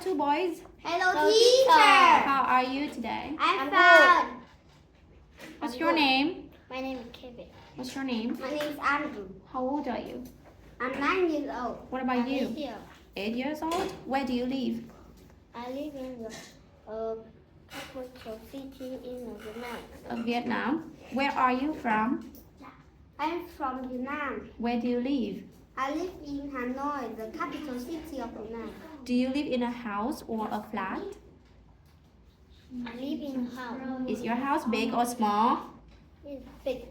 two boys. Hello, teacher. How are you today? I'm fine. What's your name? My name is Kevin. What's your name? My name is Andrew. How old are you? I'm 9 years old. What about I'm you? 8 years. 8 years old? Where do you live? I live in the capital city in Vietnam. Vietnam. Where are you from? I'm from Vietnam. Where do you live? I live in Hanoi, the capital city of Vietnam. Do you live in a house or a flat? I live in a house. Is your house big or small? It's big.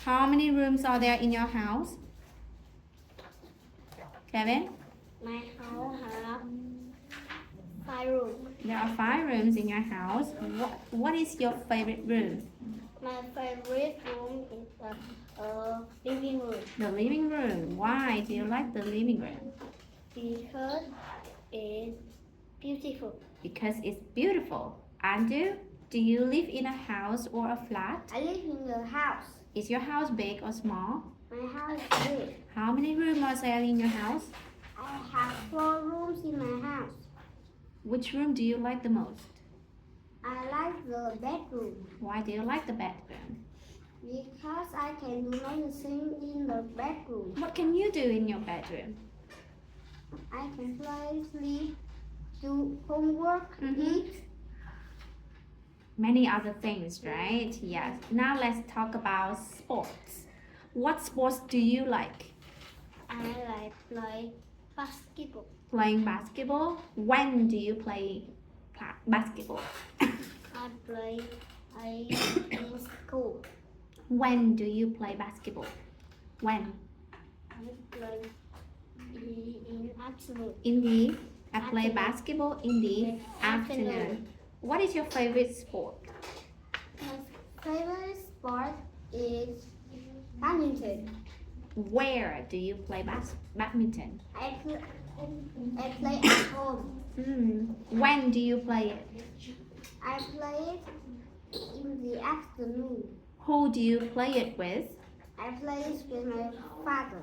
How many rooms are there in your house? Kevin? My house has 5 rooms. There are 5 rooms in your house. What is your favorite room? My favorite room is the living room The living room. Why do you like the living room? because it's beautiful. Because it's beautiful. Andrew, do you live in a house or a flat? I live in a house. Is your house big or small? My house is big. How many rooms are there in your house? I have 4 rooms in my house. Which room do you like the most? I like the bedroom Why do you like the bedroom? because I can do anything in the bedroom. What can you do in your bedroom? I can play, sleep, do homework, Mhm. eat. Many other things, right? Yes. Now let's talk about sports. What sports do you like? I like play basketball. Playing basketball? When do you play basketball? I play in school. When do you play basketball? When? I play in afternoon. I play Afternoon. basketball in the Afternoon. afternoon. What is your favorite sport? My favorite sport is badminton. Where do you play badminton? I play at home. When do you play it? I play it in the afternoon. Who do you play it with? I play it with my father.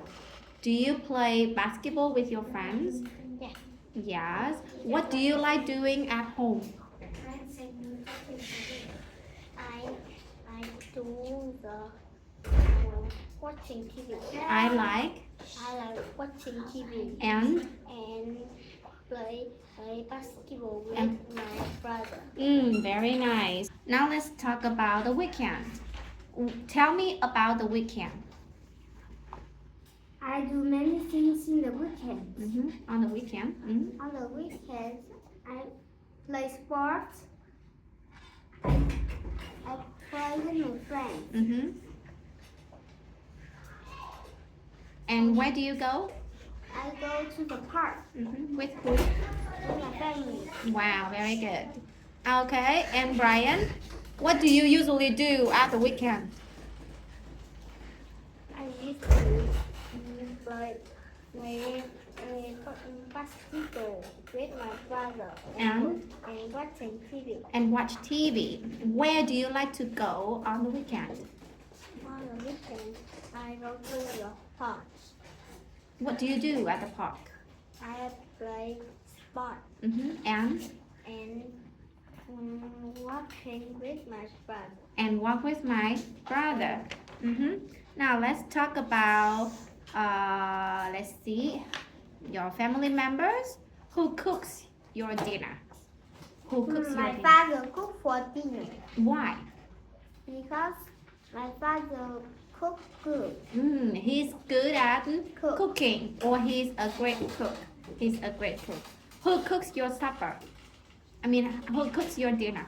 Do you play basketball with your friends? Yes. Yes. What do you like doing at home? I do the watching TV. I like I like watching TV and and play basketball with And- my brother. very nice. Now let's talk about the weekend. Tell me about the weekend. I do many things in the weekend. On the weekend. On the weekends, I play sports. I play with my friends. And where do you go? I go to the park With who? with my family. Wow, very good. Okay, and Brian, what do you usually do at the weekend? I used to play basketball with my brother And watching TV. watch TV. Where do you like to go on the weekend? On the weekend, I go to the park. What do you do at the park? I play sport And walking with my brother. walk with my brother. Now let's talk about let's see your family members. Who cooks your dinner? Who cooks your My dinner? father cook for dinner Why? because my father cook good. He's good at Cook. cooking, or he's a great cook. He's a great cook. Who cooks your supper? I mean, who cooks your dinner?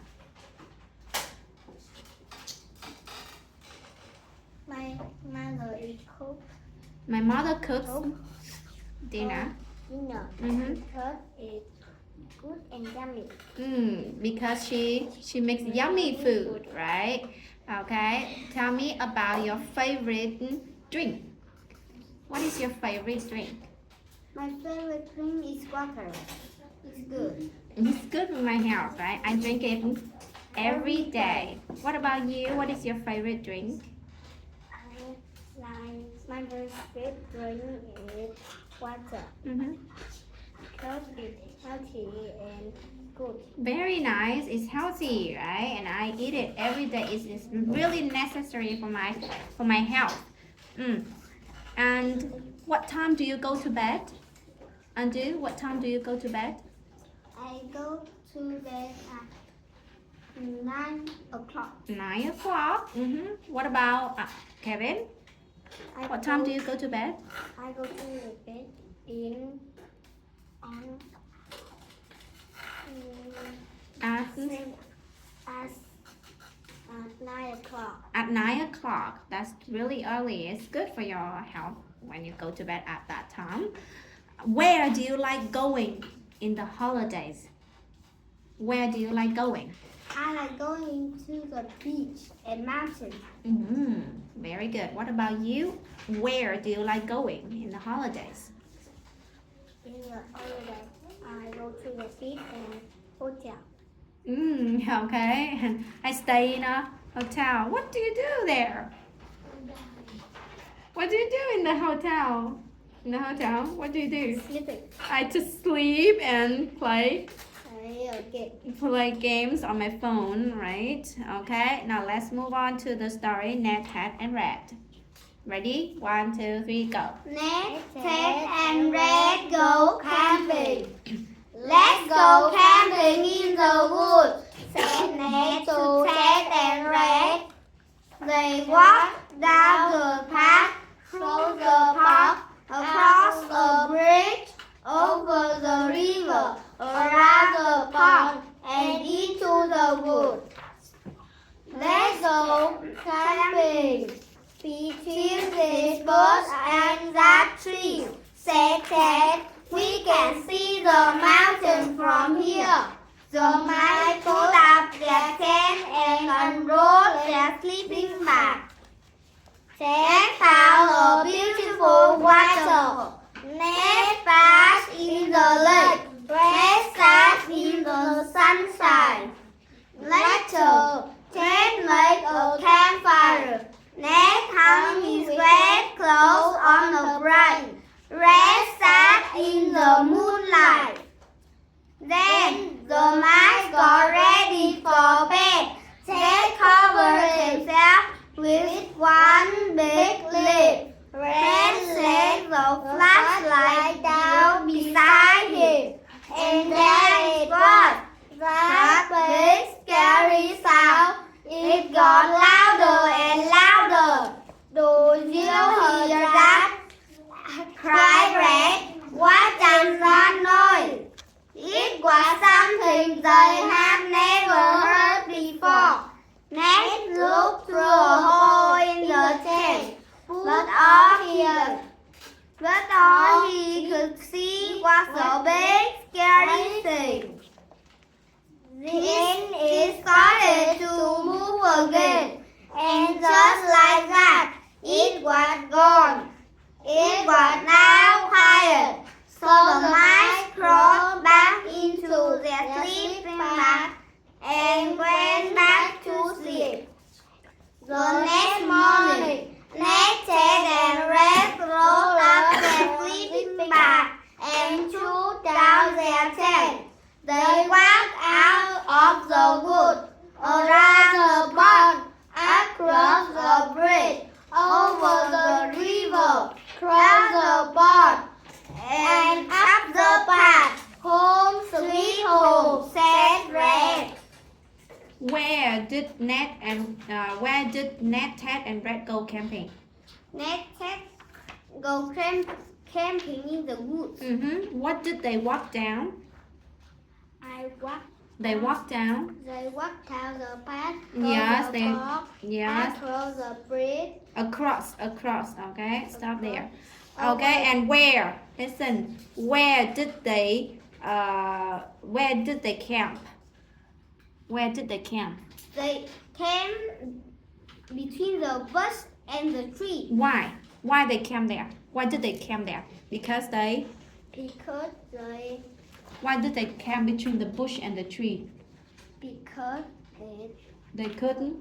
My mother is cook My mother cooks Cook. dinner. dinner Mhm. because it's good and yummy. Because she makes yummy food, right? Okay. Tell me about your favorite drink. What is your favorite drink? My favorite drink is water. It's good. It's good for my health, right? I drink it every day. What about you? What is your favorite drink? I like my favorite drink is water Mm-hmm. because it's healthy and good. Very nice. It's healthy, right? And I eat it every day. It's really necessary for my health. And what time do you go to bed? Andu, what time do you go to bed? I go to bed at 9 o'clock. 9 o'clock. What about Kevin? What time do you go to bed? I go to bed on At, at 9 o'clock. at 9 o'clock. That's really early. It's good for your health when you go to bed at that time. Where do you like going in the holidays? Where do you like going? I like going to the beach and mountain. Very good. What about you? Where do you like going in the holidays? In the holiday, I go to the beach and hotel. Okay. And I stay in a hotel. What do you do there? What do you do in the hotel? In the hotel, what do you do? Sleeping. I just sleep and play Play games on my phone, right? Okay, now let's move on to the story Ned, Ted, and Red. Ready? 1, 2, 3, go. Ned, Ted, and Red go camping. Let's go camping in the woods, said Ned to Ted and Red. They walked down the path, through the park, across a bridge, over the river, around the pond, and into the woods. Let's go camping between this bush and that tree, said Ted. We can see the mountain from here. The mice put up their tent and unrolled their sleeping mat. Ted found a beautiful waterfall. Ned splashed in the lake. Red sat in the sunshine. Later, Ted made a campfire. Ned hung his wet clothes on the branch. Red sat in the moonlight. Then the mice got ready for bed. Ted covered himself with one big leaf. Red set the flashlight down beside him. And there it was, that big scary sound. It got louder and louder. Do you hear that? Cried Red. What does that noise? It was something they had never heard before. Ned looked through a hole in the tent, but all he could see was a big scary thing. Then it started to move again, and just like that, it was gone. It was now quiet, so the mice crawled back into their sleeping bag and went back to sleep. The next morning, Ned, Ted, and Red rolled up their sleeping bag and threw down their tent. They walked out of the wood, around the pond, across the bridge, over the river, across the pond, and up the path. Home sweet home, said Red. Where did Ned, Ted, and Red go camping? Ned, Ted go camping in the woods. What did they walk down? They walked down. They walked down the path. Yes, the park, across the bridge. Across. Okay, stop there. Okay, and where? Listen. Where did they camp? Where did they camp? They camped between the bush and the tree. Why? Why they camp there? Why did they camp there? Because they. Why did they camp between the bush and the tree? Because they couldn't.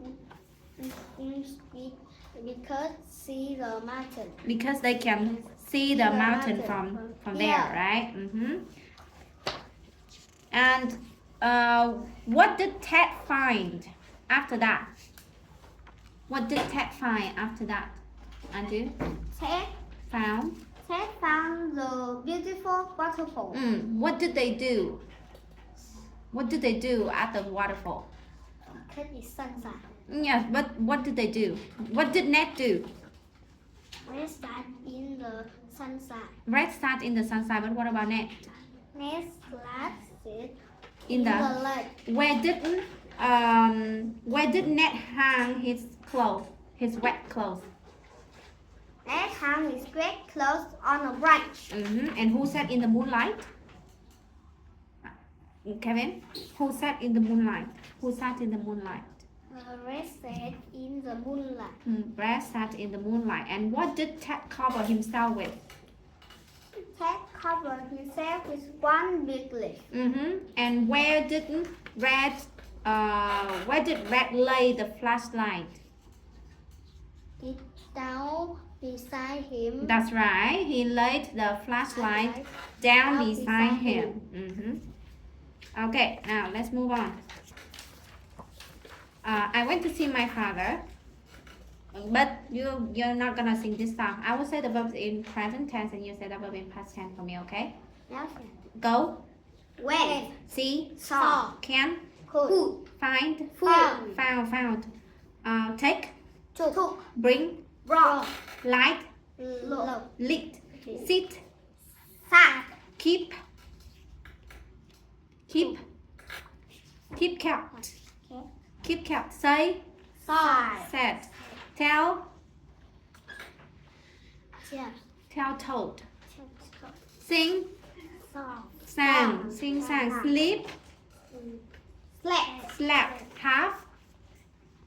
Because see the mountain. Because they can see the mountain from there, right? And what did Ted find after that? What did Ted find after that? Andrew? Ted Found? found the beautiful waterfall. What did they do? What did they do at the waterfall? It is sunset. Yes, but what did they do? What did Ned do? Red sat in the sunset. Red sat in the sunset, but what about Ned? Ned sit In the lake. where did Ned hang his clothes, his wet clothes? Ned hung his wet clothes on a branch. And who sat in the moonlight? Kevin, who sat in the moonlight? Who sat in the moonlight? Red sat in the moonlight. Red sat in the moonlight. And what did Ted cover himself with? Ted covered himself with one big leaf. And where did Red lay the flashlight? It down beside him. That's right. He laid the flashlight down beside him. Okay, now let's move on. I went to see my father, but you're not gonna sing this song. I will say the verbs in present tense and you say the verb in past tense for me, okay? Okay. Go, Went. see, Saw. can, Could. find, Found. found. Take, Took. bring, Brought. light, Look. lit, sit, Sat. keep, kept, keep kept, say, Side. said, tell, Chair. told, sing, Song. sang, sleep, Slept. slept, have,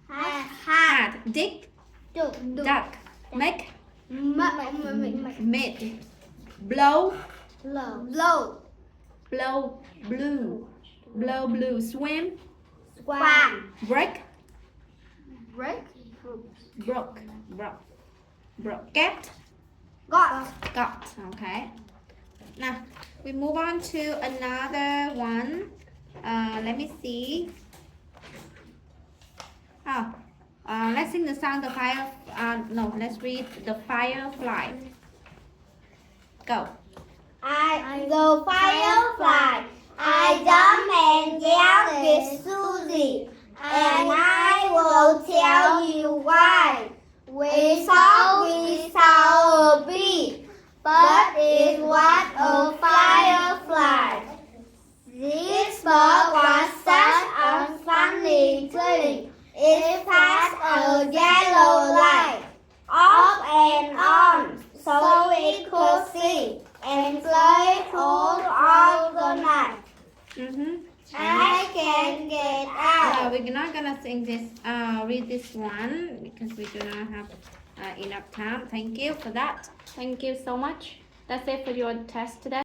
Had. had, dig, Duck. duck, make, Made. made, blow, Blow. blue, swim, Swam. break, Break. broke, get, Got. okay. Now we move on to another one. Let me see. Let's sing the song the fire. No, let's read the firefly. Go. The firefly. I jump and yell with Susie, and I will tell you why. We saw a bee, but it was a firefly. This bird was such a funny thing. It passed a yellow light off and on, so it could see and play all the night. I can get out. We're not gonna sing this. Read this one because we do not have enough time. Thank you for that. Thank you so much. That's it for your test today.